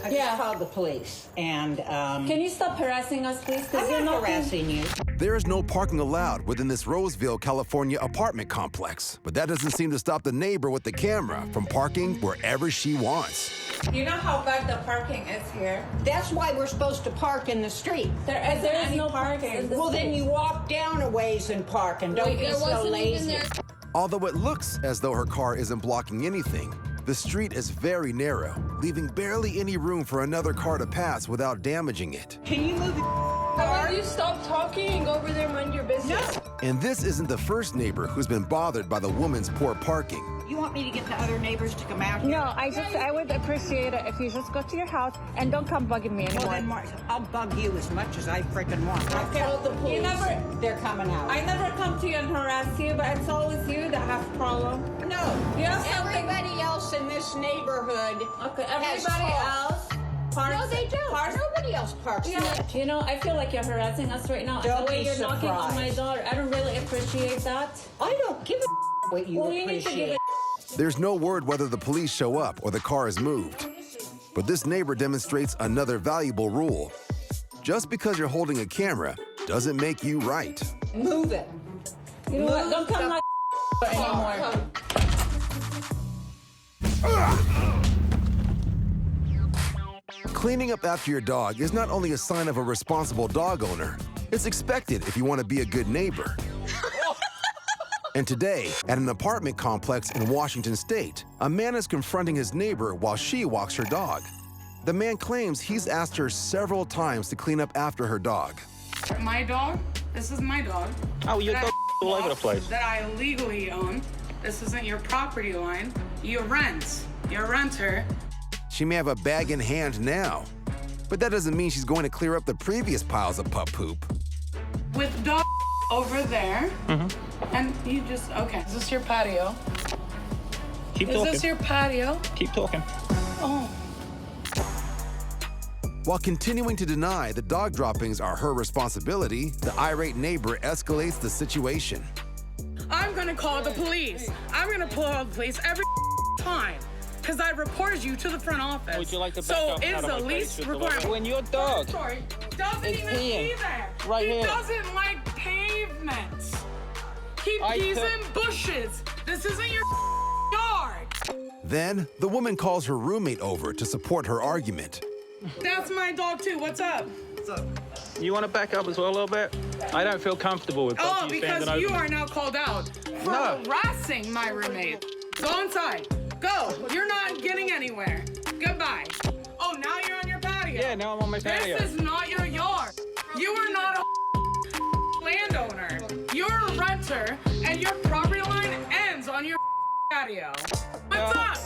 I just called the police, and Can you stop harassing us, please? I'm not harassing you. There is no parking allowed within this Roseville, California apartment complex, but that doesn't seem to stop the neighbor with the camera from parking wherever she wants. You know how bad the parking is here? That's why we're supposed to park in the street. There is no parking. Well, then you walk down a ways and park, and don't be so lazy. Although it looks as though her car isn't blocking anything, the street is very narrow, leaving barely any room for another car to pass without damaging it. Can you move your How about you stop talking and go over there and mind your business? And this isn't the first neighbor who's been bothered by the woman's poor parking. You want me to get the other neighbors to come out here? No, I would appreciate it if you just go to your house and don't come bugging me anymore. Well, then, I'll bug you as much as I freaking want. I called the police. They're coming out. I never come to you and harass you, but it's always you that have problem. No. You have something. Everybody else in this neighborhood. Okay, has everybody fault. else. Parks, No, they don't. Parks. Nobody else parks. Yeah. You know, I feel like you're harassing us right now. Don't the way be you're knocking on my surprised. door, I don't really appreciate that. I don't give a what you Well, you need to give appreciate. it. There's no word whether the police show up or the car is moved. But this neighbor demonstrates another valuable rule. Just because you're holding a camera doesn't make you right. Move it. You know what? Don't come my anymore. Cleaning up after your dog is not only a sign of a responsible dog owner, it's expected if you want to be a good neighbor. And today, at an apartment complex in Washington State, a man is confronting his neighbor while she walks her dog. The man claims he's asked her several times to clean up after her dog. My dog, this is my dog. Oh, your that dog I all over the walk, place. That I legally own. This isn't your property line. You rent. You're a renter. She may have a bag in hand now, but that doesn't mean she's going to clear up the previous piles of pup poop. With dog over there. And you just, okay. Is this your patio? Keep Is talking. this your patio? Keep talking. Oh. While continuing to deny the dog droppings are her responsibility, the irate neighbor escalates the situation. I'm gonna call the police. I'm gonna call the police every time. Because I reported you to the front office. Would you like to back so up it's out of the my least face with the requirement. when your dog Sorry, doesn't is even peeing be there. right he here. doesn't like pavements. He pees in bushes. This isn't your yard. Then, the woman calls her roommate over to support her argument. That's my dog too. What's up? You want to back up as well a little bit? I don't feel comfortable with both Oh, of you because standing you over are now called out for No. harassing my roommate. Go inside. Go. You're not getting anywhere. Goodbye. Oh, now you're on your patio. Yeah, now I'm on my patio. This is not your yard. You are not a landowner. You're a renter, and your property line ends on your patio. What's up?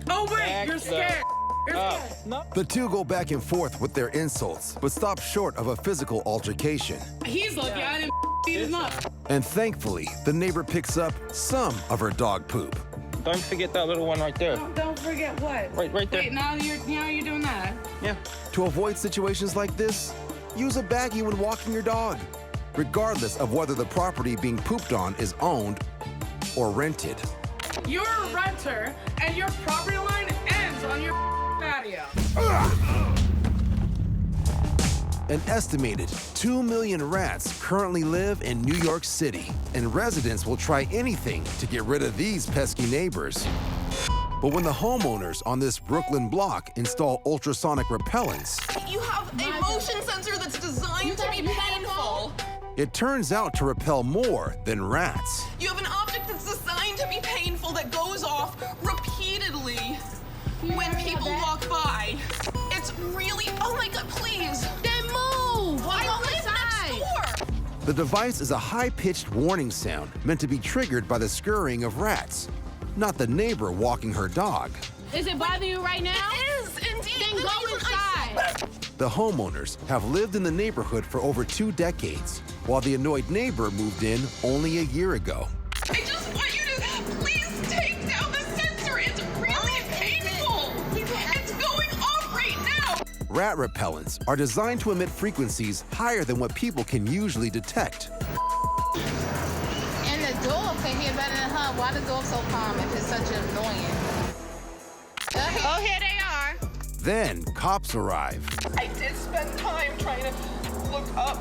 Oh, wait, Back you're the scared. You're up. scared. No. The two go back and forth with their insults, but stop short of a physical altercation. He's lucky I didn't beat him up. And thankfully, the neighbor picks up some of her dog poop. Don't forget that little one right there. Don't forget what? Right there. Wait, now you're doing that. Yeah. To avoid situations like this, use a baggie when walking your dog, regardless of whether the property being pooped on is owned or rented. You're a renter, and your property line ends on your patio. An estimated 2 million rats currently live in New York City, and residents will try anything to get rid of these pesky neighbors. But when the homeowners on this Brooklyn block install ultrasonic repellents, You have a motion sensor that's designed to be painful. it turns out to repel more than rats. You have an object that's designed to be painful that goes off repeatedly when people walk by. It's really, oh my God, please. Then move! I live next door. The device is a high-pitched warning sound meant to be triggered by the scurrying of rats, not the neighbor walking her dog. Is it bothering you right now? It is, indeed. Then The go reason I inside. The homeowners have lived in the neighborhood for over 2 decades, while the annoyed neighbor moved in only a year ago. I just want you to please take down the sensor. It's really painful. It's going off right now. Rat repellents are designed to emit frequencies higher than what people can usually detect. And the dog can hear better than her. Why the dog so calm if it's such an annoying? Oh, here they are. Then cops arrive. I did spend time trying to look up,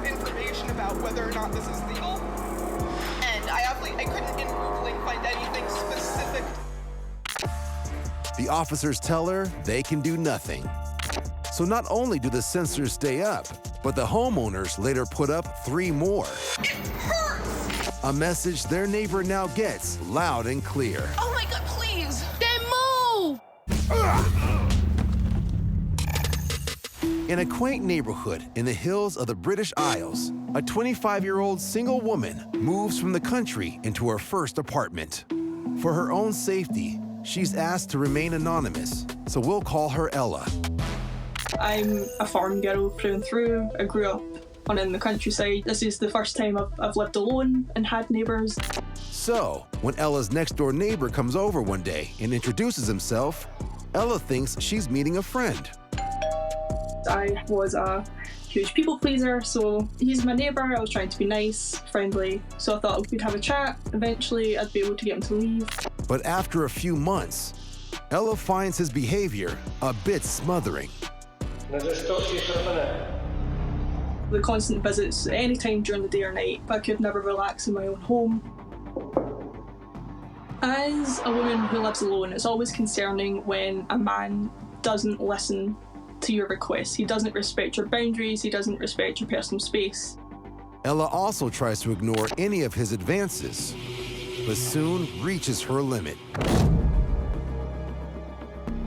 information about whether or not this is legal. And I couldn't in Googling find anything specific. The officers tell her they can do nothing. So not only do the sensors stay up, but the homeowners later put up 3 more. It hurts! A message their neighbor now gets loud and clear. Oh my God, please! Then move! In a quaint neighborhood in the hills of the British Isles, a 25-year-old single woman moves from the country into her first apartment. For her own safety, she's asked to remain anonymous, so we'll call her Ella. I'm a farm girl through and through. I grew up in the countryside. This is the first time I've lived alone and had neighbours. So, when Ella's next-door neighbor comes over one day and introduces himself, Ella thinks she's meeting a friend. I was a huge people pleaser, so he's my neighbour. I was trying to be nice, friendly, so I thought we'd have a chat. Eventually, I'd be able to get him to leave. But after a few months, Ella finds his behavior a bit smothering. Can I just talk to you for a minute? The constant visits, any time during the day or night, I could never relax in my own home. As a woman who lives alone, it's always concerning when a man doesn't listen to your requests. He doesn't respect your boundaries, he doesn't respect your personal space. Ella also tries to ignore any of his advances, but soon reaches her limit.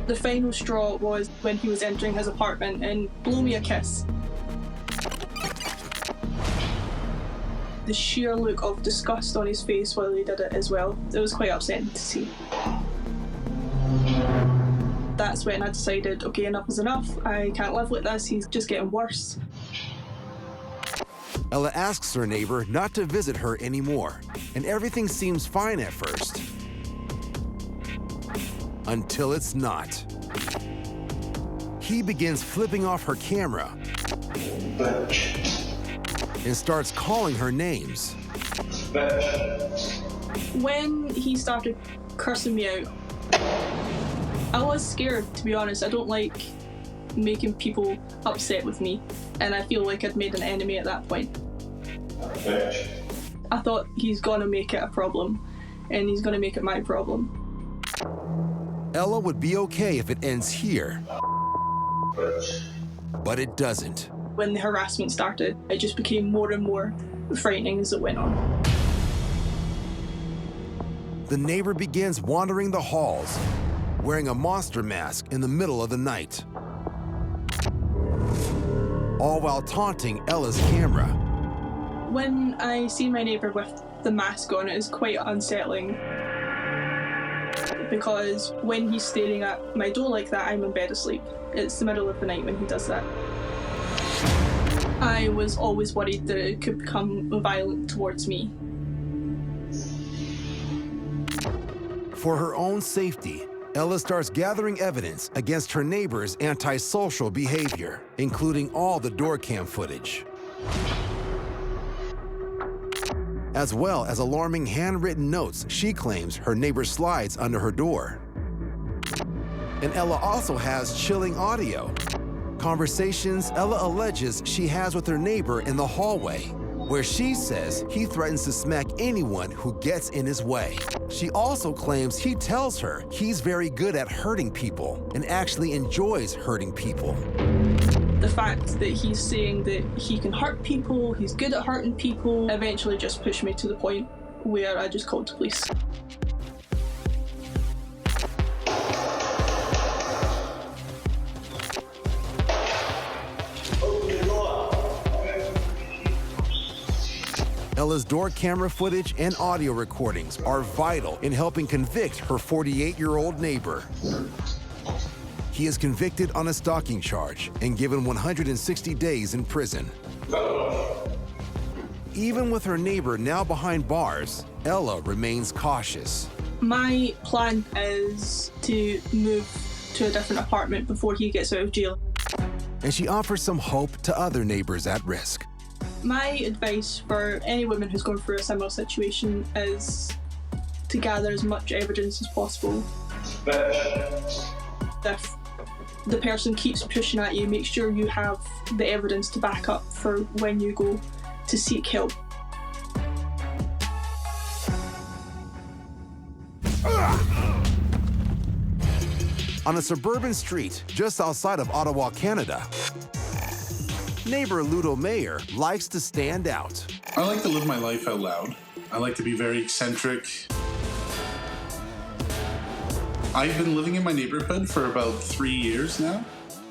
The final straw was when he was entering his apartment and blew me a kiss. The sheer look of disgust on his face while he did it as well, it was quite upsetting to see. That's when I decided, okay, enough is enough. I can't live like this, he's just getting worse. Ella asks her neighbor not to visit her anymore, and everything seems fine at first. Until it's not. He begins flipping off her camera and starts calling her names. When he started cursing me out, I was scared, to be honest. I don't like making people upset with me, and I feel like I'd made an enemy at that point. I thought he's gonna make it a problem, and he's gonna make it my problem. Ella would be okay if it ends here, but it doesn't. When the harassment started, it just became more and more frightening as it went on. The neighbor begins wandering the halls, wearing a monster mask in the middle of the night, all while taunting Ella's camera. When I see my neighbour with the mask on, it is quite unsettling, because when he's staring at my door like that, I'm in bed asleep. It's the middle of the night when he does that. I was always worried that it could become violent towards me. For her own safety, Ella starts gathering evidence against her neighbor's antisocial behavior, including all the door cam footage, as well as alarming handwritten notes she claims her neighbor slides under her door. And Ella also has chilling audio, conversations Ella alleges she has with her neighbor in the hallway, where she says he threatens to smack anyone who gets in his way. She also claims he tells her he's very good at hurting people and actually enjoys hurting people. The fact that he's saying that he can hurt people, he's good at hurting people, eventually just pushed me to the point where I just called the police. Ella's door camera footage and audio recordings are vital in helping convict her 48-year-old neighbor. He is convicted on a stalking charge and given 160 days in prison. Even with her neighbor now behind bars, Ella remains cautious. My plan is to move to a different apartment before he gets out of jail. And she offers some hope to other neighbors at risk. My advice for any woman who's going through a similar situation is to gather as much evidence as possible. If the person keeps pushing at you, make sure you have the evidence to back up for when you go to seek help. On a suburban street just outside of Ottawa, Canada, neighbor Ludo Mayer likes to stand out. I like to live my life out loud. I like to be very eccentric. I've been living in my neighborhood for about 3 years now.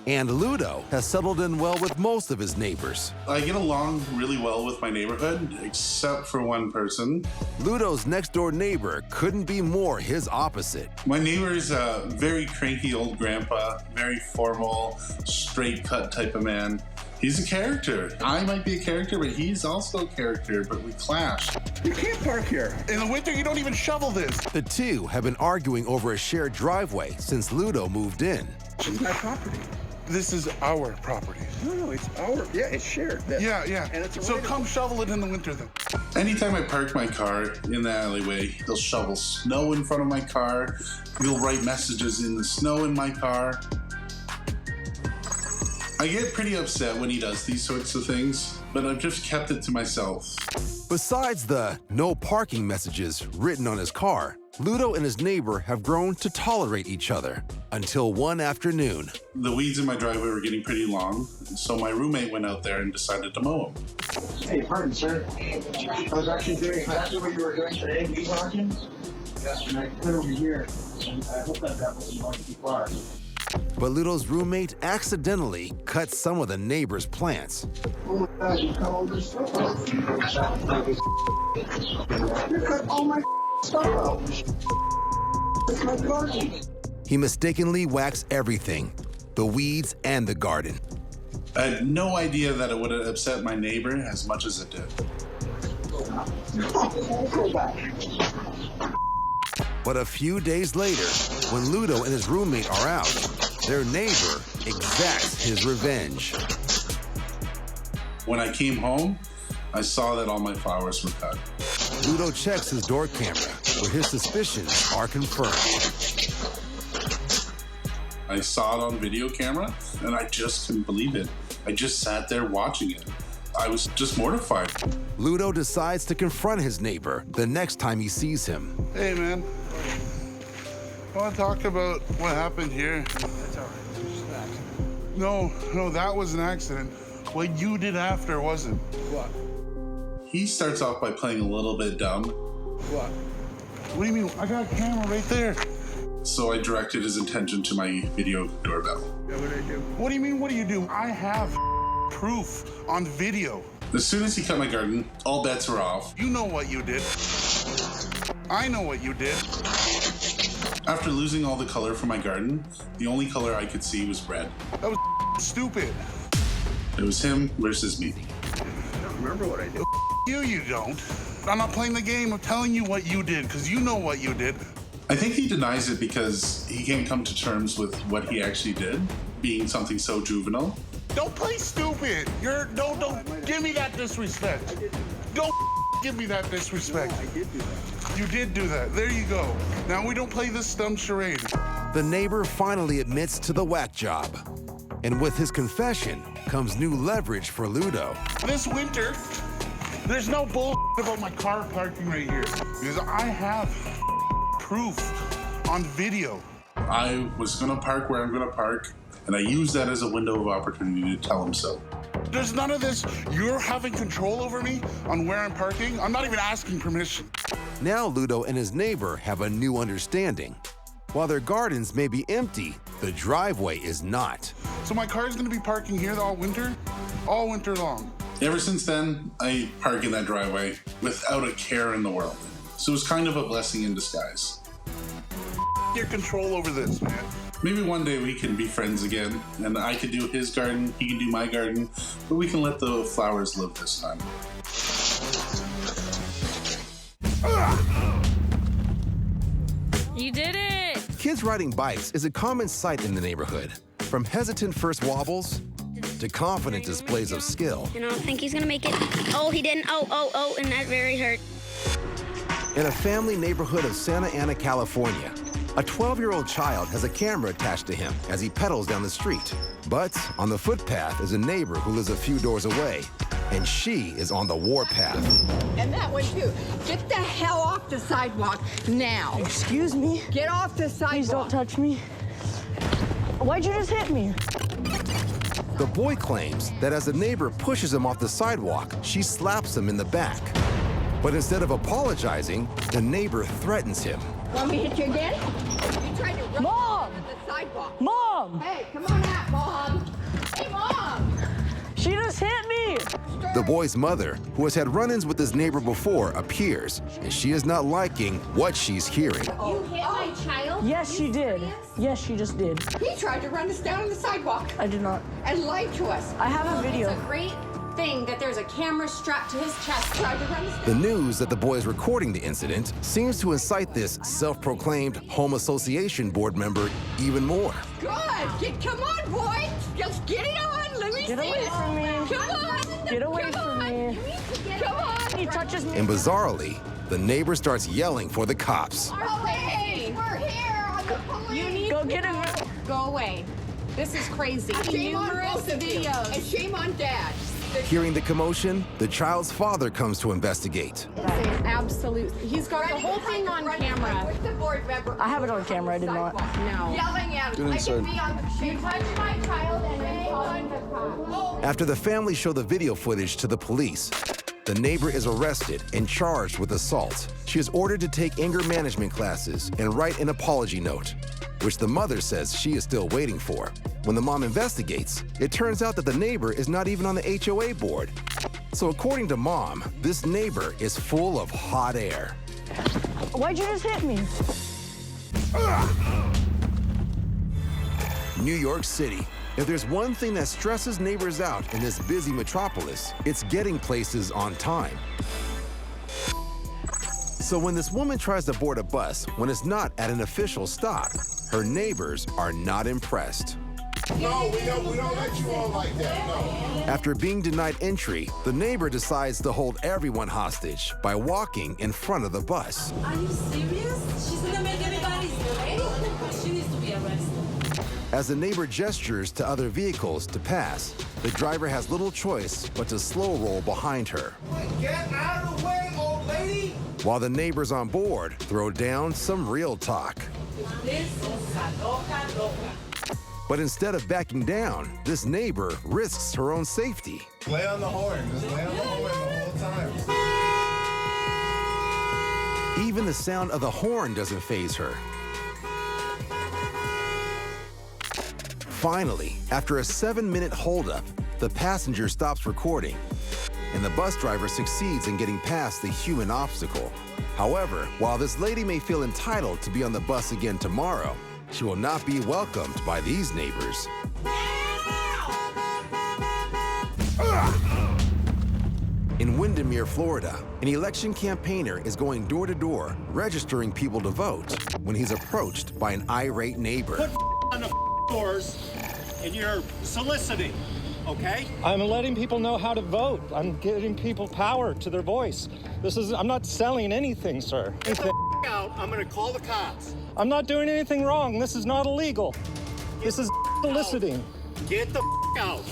And Ludo has settled in well with most of his neighbors. I get along really well with my neighborhood, except for one person. Ludo's next-door neighbor couldn't be more his opposite. My neighbor is a very cranky old grandpa, very formal, straight-cut type of man. He's a character. I might be a character, but he's also a character, but we clash. You can't park here. In the winter, you don't even shovel this. The two have been arguing over a shared driveway since Ludo moved in. It's my property. This is our property. No, it's our. Yeah, it's shared. Yeah. And it's so come shovel it in the winter then. Anytime I park my car in the alleyway, he'll shovel snow in front of my car. He'll write messages in the snow in my car. I get pretty upset when he does these sorts of things, but I've just kept it to myself. Besides the no parking messages written on his car, Ludo and his neighbor have grown to tolerate each other until one afternoon. The weeds in my driveway were getting pretty long, so my roommate went out there and decided to mow them. Hey, pardon, sir. I was actually doing exactly what you were doing today, weed whacking. Yes, and I clear over here. And I hope that wasn't going too far. But Ludo's roommate accidentally cut some of the neighbor's plants. Oh my God, you cut all this stuff out. You cut all my stuff out. It's my garden. He mistakenly waxed everything, the weeds and the garden. I had no idea that it would have upset my neighbor as much as it did. But a few days later, when Ludo and his roommate are out, their neighbor exacts his revenge. When I came home, I saw that all my flowers were cut. Ludo checks his door camera, where his suspicions are confirmed. I saw it on video camera, and I just couldn't believe it. I just sat there watching it. I was just mortified. Ludo decides to confront his neighbor the next time he sees him. Hey, man. I want to talk about what happened here. That's all right. It's just an accident. No, that was an accident. What you did after wasn't. What? He starts off by playing a little bit dumb. What? What do you mean? I got a camera right there. So I directed his attention to my video doorbell. Yeah, what did I do? What do you mean, what do you do? I have proof on video. As soon as he cut my garden, all bets were off. You know what you did. I know what you did. After losing all the color from my garden, the only color I could see was red. That was stupid. It was him versus me. I don't remember what I did. You don't. I'm not playing the game of telling you what you did, because you know what you did. I think he denies it because he can't come to terms with what he actually did, being something so juvenile. Don't play stupid. Don't give me that disrespect. Don't give me that disrespect. I did do that. You did do that. There you go. Now we don't play this dumb charade. The neighbor finally admits to the whack job. And with his confession comes new leverage for Ludo. This winter, there's no bull about my car parking right here. Because I have proof on video. I was gonna park where I'm gonna park, and I used that as a window of opportunity to tell him so. There's none of this, you're having control over me on where I'm parking. I'm not even asking permission. Now Ludo and his neighbor have a new understanding. While their gardens may be empty, the driveway is not. So my car's gonna be parking here all winter long. Ever since then, I park in that driveway without a care in the world. So it's kind of a blessing in disguise. Your control over this, man. Maybe one day we can be friends again, and I could do his garden, he can do my garden, but we can let the flowers live this time. You did it! Kids riding bikes is a common sight in the neighborhood. From hesitant first wobbles to confident displays of skill. I don't think he's gonna make it. Oh, he didn't. Oh, and that very hurt. In a family neighborhood of Santa Ana, California, A 12-year-old child has a camera attached to him as he pedals down the street. But on the footpath is a neighbor who lives a few doors away, and she is on the warpath. And that one too. Get the hell off the sidewalk now. Excuse me? Get off the sidewalk. Please don't touch me. Why'd you just hit me? The boy claims that as the neighbor pushes him off the sidewalk, she slaps him in the back. But instead of apologizing, the neighbor threatens him. Want me to hit you again? You tried to run Mom! on the sidewalk. Mom! Hey, come on out, Mom. Hey, Mom! She just hit me! The boy's mother, who has had run-ins with his neighbor before, appears, and she is not liking what she's hearing. You hit my child? Yes, she did. Yes, she just did. He tried to run us down on the sidewalk. I did not. And lied to us. I have a video. It's a great thing that there's a camera strapped to his chest. Tried to run us down. The news that the boy is recording the incident seems to incite this self-proclaimed home association board member even more. Good. Come on, boy. Just get it on. Let me Get see away it. from me. Come on. Get away Come from on. me. Come on. He touches me. And bizarrely, the neighbor starts yelling for the cops. Hey, we're here on the police. You need Go to get him. go away. This is crazy. Shame on Numerous both of you. videos. And shame on Dad. Hearing the commotion, the child's father comes to investigate. Absolute. He's got the whole thing on camera. With the board member. I have it on camera. I did not. No. Yelling at him. I can be on the You touched my child and then calling the cops. After the family show the video footage to the police, the neighbor is arrested and charged with assault. She is ordered to take anger management classes and write an apology note, which the mother says she is still waiting for. When the mom investigates, it turns out that the neighbor is not even on the HOA board. So according to mom, this neighbor is full of hot air. Why'd you just hit me? New York City. If there's one thing that stresses neighbors out in this busy metropolis, it's getting places on time. So when this woman tries to board a bus when it's not at an official stop, her neighbors are not impressed. No, we don't let you all like that, no. After being denied entry, the neighbor decides to hold everyone hostage by walking in front of the bus. Are you serious? She's gonna make everybody's day? She needs to be arrested. As the neighbor gestures to other vehicles to pass, the driver has little choice but to slow roll behind her. Get out of the way, old lady! While the neighbors on board throw down some real talk. This is a loca. But instead of backing down, this neighbor risks her own safety. Lay on the horn. Just lay on the horn the whole time. Even the sound of the horn doesn't faze her. Finally, after a 7-minute holdup, the passenger stops recording, and the bus driver succeeds in getting past the human obstacle. However, while this lady may feel entitled to be on the bus again tomorrow, she will not be welcomed by these neighbors. In Windermere, Florida, an election campaigner is going door to door, registering people to vote, when he's approached by an irate neighbor. Put on the doors and you're soliciting, okay? I'm letting people know how to vote. I'm giving people power to their voice. I'm not selling anything, sir. Get the out, I'm gonna call the cops. I'm not doing anything wrong. This is not illegal. This is soliciting. Get the out.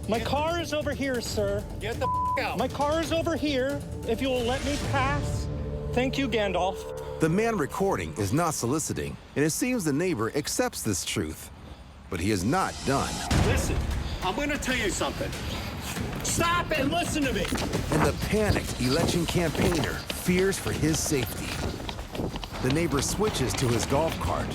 My car is over here, sir. Get the out. My car is over here. If you will let me pass. Thank you, Gandalf. The man recording is not soliciting, and it seems the neighbor accepts this truth. But he is not done. Listen, I'm gonna tell you something. Stop and listen to me. And the panicked election campaigner fears for his safety. The neighbor switches to his golf cart.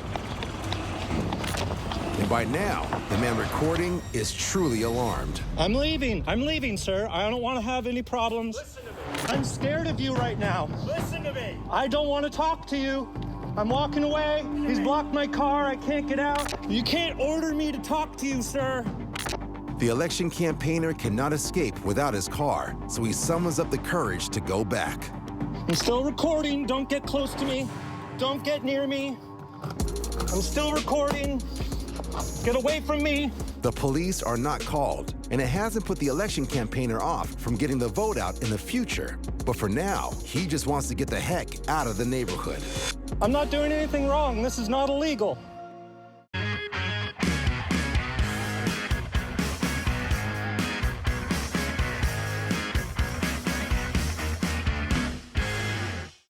And by now, the man recording is truly alarmed. I'm leaving, sir. I don't want to have any problems. Listen to me. I'm scared of you right now. Listen to me. I don't want to talk to you. I'm walking away. He's blocked my car. I can't get out. You can't order me to talk to you, sir. The election campaigner cannot escape without his car, so he summons up the courage to go back. I'm still recording. Don't get close to me. Don't get near me. I'm still recording. Get away from me. The police are not called, and it hasn't put the election campaigner off from getting the vote out in the future. But for now, he just wants to get the heck out of the neighborhood. I'm not doing anything wrong. This is not illegal.